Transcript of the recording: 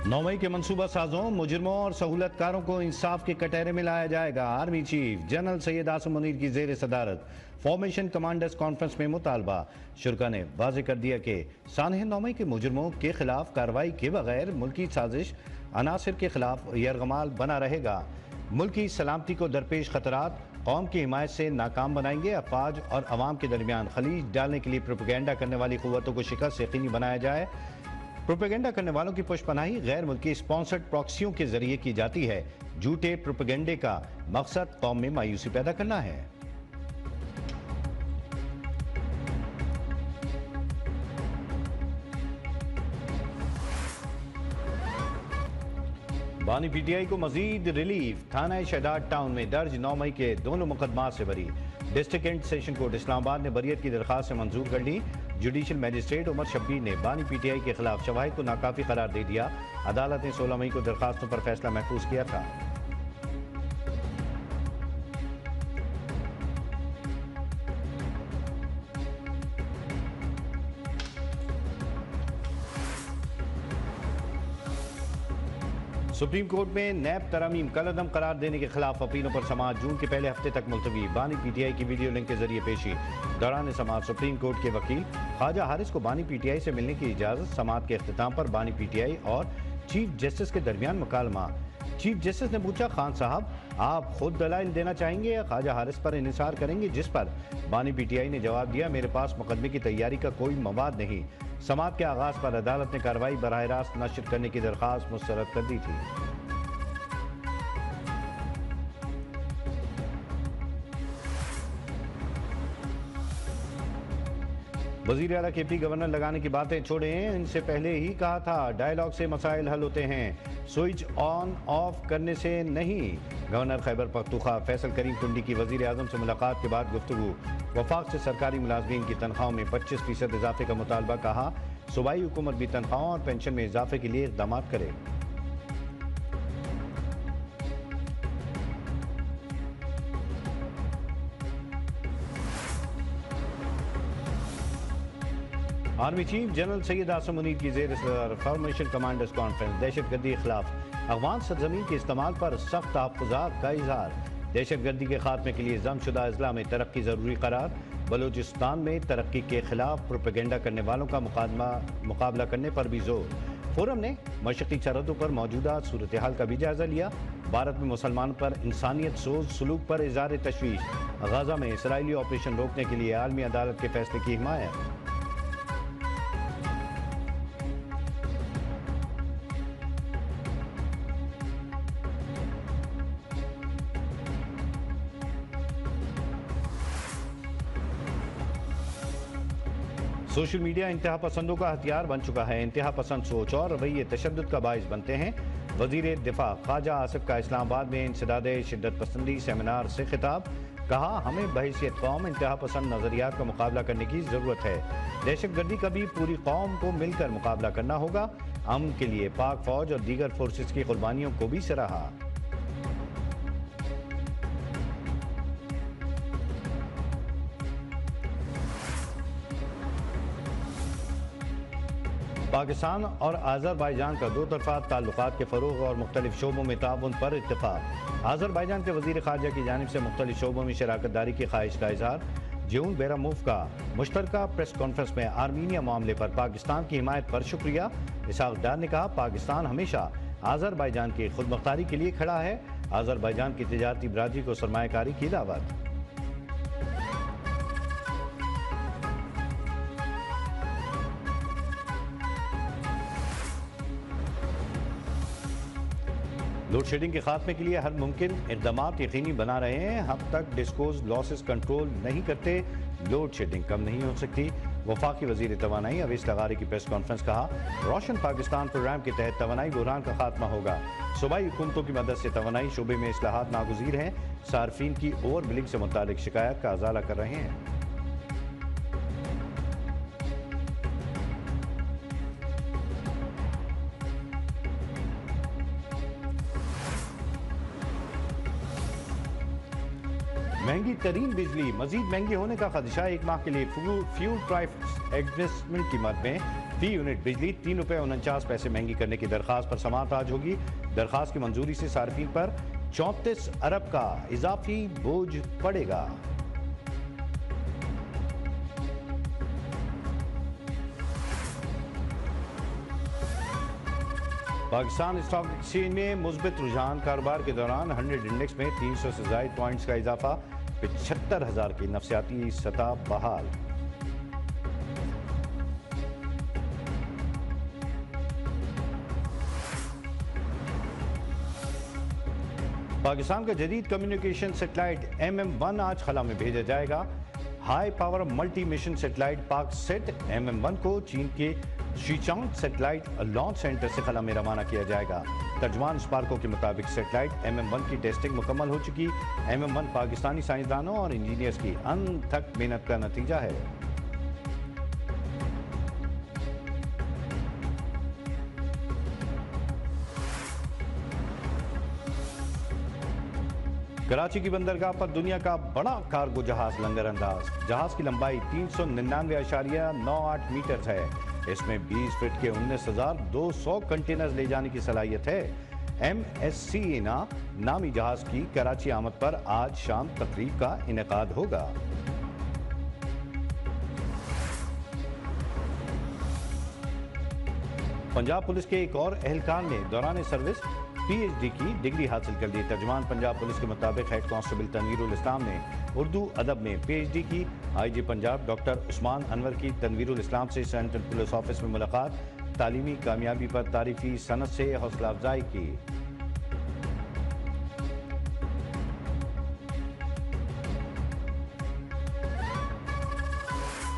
9 मई के मंसूबा साजों, मुजरिमों और सहूलतकारों को इंसाफ के कटहरे में लाया जाएगा। Army chief general Syed Asim Munir की जेर सदारत फॉर्मेशन कमांडर्स कॉन्फ्रेंस में मुतालबा। शुरा ने वाजे कर दिया कि सानह 9 मई के मुजरिमों के खिलाफ कार्रवाई के बगैर मुल्की साजिश अनासिर के खिलाफ यरगमाल बना रहेगा। मुल्की सलामती को दरपेश खतरात कौम की हिमायत से नाकाम बनाएंगे। अफवाज और अवाम के दरमियान खलीज डालने के लिए प्रोपेगेंडा करने वाली कुव्वतों को शिकस्त यकीनी बनाया जाए। प्रोपेगेंडा करने वालों की पुष्पनाही गैर मुल्की स्पॉन्सर्ड प्रॉक्सियों के जरिए की जाती है। झूठे प्रोपेगेंडे का मकसद कौम में मायूसी पैदा करना है। बानी पीटीआई को मजीद रिलीफ। थाना शहदाद टाउन में दर्ज 9 मई के दोनों मुकदमात से बरी। District and session court Islamabad ने बरियत की दरखास्त से मंजूर कर ली। जुडिशल मजिस्ट्रेट उमर शब्बीर ने बानी पीटीआई के खिलाफ शवाहिद को नाकाफी करार दे दिया। अदालत ने 16 मई को दरखास्तों पर फैसला महफूज किया था। सुप्रीम कोर्ट में नैब तरामीम कलअदम करार देने के खिलाफ अपीलों पर समाअत जून के पहले हफ्ते तक मुलतवी। बानी पीटीआई की वीडियो लिंक के जरिए पेशी। दौरान समाअत सुप्रीम कोर्ट के वकील ख्वाजा हारिस को बानी पीटीआई से मिलने की इजाजत। समाअत के अख्तिताम पर बानी पीटीआई और चीफ जस्टिस के दरमियान मुकालमा। चीफ जस्टिस ने पूछा, खान साहब आप खुद दलाइल देना चाहेंगे या ख्वाजा हारिस पर इन्हिसार करेंगे? जिस पर बानी पीटीआई ने जवाब दिया, मेरे पास मुकदमे की तैयारी का कोई मवाद नहीं। समाअत के आगाज पर अदालत ने कार्रवाई बराह रास्त नश्र करने की दरख्वास्त मुस्तरद कर दी थी। वजीर आला केपी गवर्नर लगाने की बातें छोड़ें, इनसे पहले ही कहा था डायलॉग से मसाइल हल होते हैं, स्विच ऑन ऑफ करने से नहीं। गवर्नर खैबर पख्तूनख्वा फैसल करीम टुंडी की वजीर आजम से मुलाकात के बाद गुफ्तगू। वफाक से सरकारी मुलाजमीन की तनख्वाहों में 25% इजाफे का मुतालबा। कहा सूबाई हुकूमत भी तनख्वाहों और पेंशन में इजाफे के लिए इकदाम करे। Army chief general Syed Asim Munir की जेर फॉर्मेशन कमांडर्स कॉन्फ्रेंस। दहशतगर्दी के खिलाफ अफगान सरजमीन के इस्तेमाल पर सख्त तहफ़्फ़ुज़ात का इजहार। दहशतगर्दी के खात्मे के लिए जमशुदा अजला में तरक्की जरूरी करार। बलूचिस्तान में तरक्की के खिलाफ प्रोपेगेंडा करने वालों का मुकाबला करने पर भी जोर। फोरम ने मशरक़ी सरहदों पर मौजूदा सूरत हाल का भी जायजा लिया। भारत में मुसलमान पर इंसानियत सोज सलूक पर इज़हार तशवीश। गाजा में इसराइली ऑपरेशन रोकने के लिए आलमी अदालत के फैसले की हिमायत। सोशल मीडिया इंतहा पसंदों का हथियार बन चुका है। इंतहा पसंद सोच और रवैये तशद्दुद का बाइस बनते हैं। वजीर दिफा ख्वाजा आसिफ का इस्लामाबाद में इंसदाद शिद्दत पसंदी सेमिनार से खिताब। कहा हमें बहैसियत कौम इंतहा पसंद नजरियात का मुकाबला करने की जरूरत है। दहशतगर्दी का भी पूरी कौम को मिलकर मुकाबला करना होगा। अमन के लिए पाक फौज और दीगर फोर्सेस की कुर्बानियों को भी सराहा। पाकिस्तान और आज़रबाईजान का दो तरफा ताल्लुकात के फ़रोग़ और मुख्तलिफ शोबों में ताउन पर इत्तेफ़ाक़। आज़रबाईजान के वज़ीर ख़ारजा की जानिब से मुख्तलिफ शोबों में शराकत दारी की ख्वाहिश का इज़हार। जून बेरामूफ का मुश्तरका प्रेस कॉन्फ्रेंस में आर्मीनिया मामले पर पाकिस्तान की हिमायत पर शुक्रिया। इसहाक़ डार ने कहा पाकिस्तान हमेशा आज़रबाईजान की खुदमुख्तारी के लिए खड़ा है। आज़रबाईजान की तिजारती बरादरी को सरमायाकारी की दावत। लोड शेडिंग के खात्मे के लिए हर मुमकिन इक़दाम यकीनी बना रहे हैं। अब तक डिस्कोज लॉसेस कंट्रोल नहीं करते, लोड शेडिंग कम नहीं हो सकती। वफाकी वजीर तवानाई अवीस लगारी की प्रेस कॉन्फ्रेंस। कहा रोशन पाकिस्तान प्रोग्राम के तहत तवानाई बुहरान का खात्मा होगा। सूबाई हुकूमतों की मदद से तवानाई शोबे में इस्लाहात नागुज़ीर हैं। सार्फिन की ओवर बिलिंग से मुतालिक शिकायत का अजाला कर रहे हैं। महंगी तरीन बिजली मजीद महंगी होने का खदशा। एक माह के लिए फ्यूल प्राइस एडजस्टमेंट कीमत में फी यूनिट बिजली 3 रुपये 49 पैसे महंगी करने की दरखास्त पर समाअत आज होगी। दरखास्त की मंजूरी से सार्फिन पर 34 अरब का इजाफी बोझ पड़ेगा। पाकिस्तान स्टॉक एक्सचेंज में मुस्बित रुझान। कारोबार के दौरान 100 इंडेक्स में 300 से ज्यादा पॉइंट्स का इजाफा। 75,000 की नफसियाती सतह बहाल। पाकिस्तान का जदीद कम्युनिकेशन सैटेलाइट MM-1 आज खला में भेजा जाएगा। High power multi mission satellite पाक सेट MM-1 को चीन के शीचांग सैटेलाइट लॉन्च सेंटर से खला में रवाना किया जाएगा। तर्जमान स्पार्को के मुताबिक सैटेलाइट MM-1 की टेस्टिंग मुकम्मल हो चुकी। MM-1 पाकिस्तानी साइंसदानों और इंजीनियर्स की अनथक मेहनत का नतीजा है। कराची की बंदरगाह पर दुनिया का बड़ा कार्गो जहाज लंगर अंदाज। जहाज की लंबाई 399.98 मीटर है। इसमें 20 फीट के 19,200 कंटेनर ले जाने की सलाहियत है। MSC एना नामी जहाज की कराची आमद पर आज शाम तकरीब का इनेकाद होगा। पंजाब पुलिस के एक और एहलकार ने दौरान सर्विस PhD की डिग्री हासिल कर ली। तर्जमान पंजाब पुलिस के मुताबिक हेड कांस्टेबल तनवीरुल इस्लाम ने उर्दू अदब में PhD की। IG पंजाब डॉक्टर उस्मान अनवर की तनवीरुल इस्लाम से सेंट्रल पुलिस ऑफिस में मुलाकात। तालीमी कामयाबी पर तारीफी सनद से हौसला अफजाई की।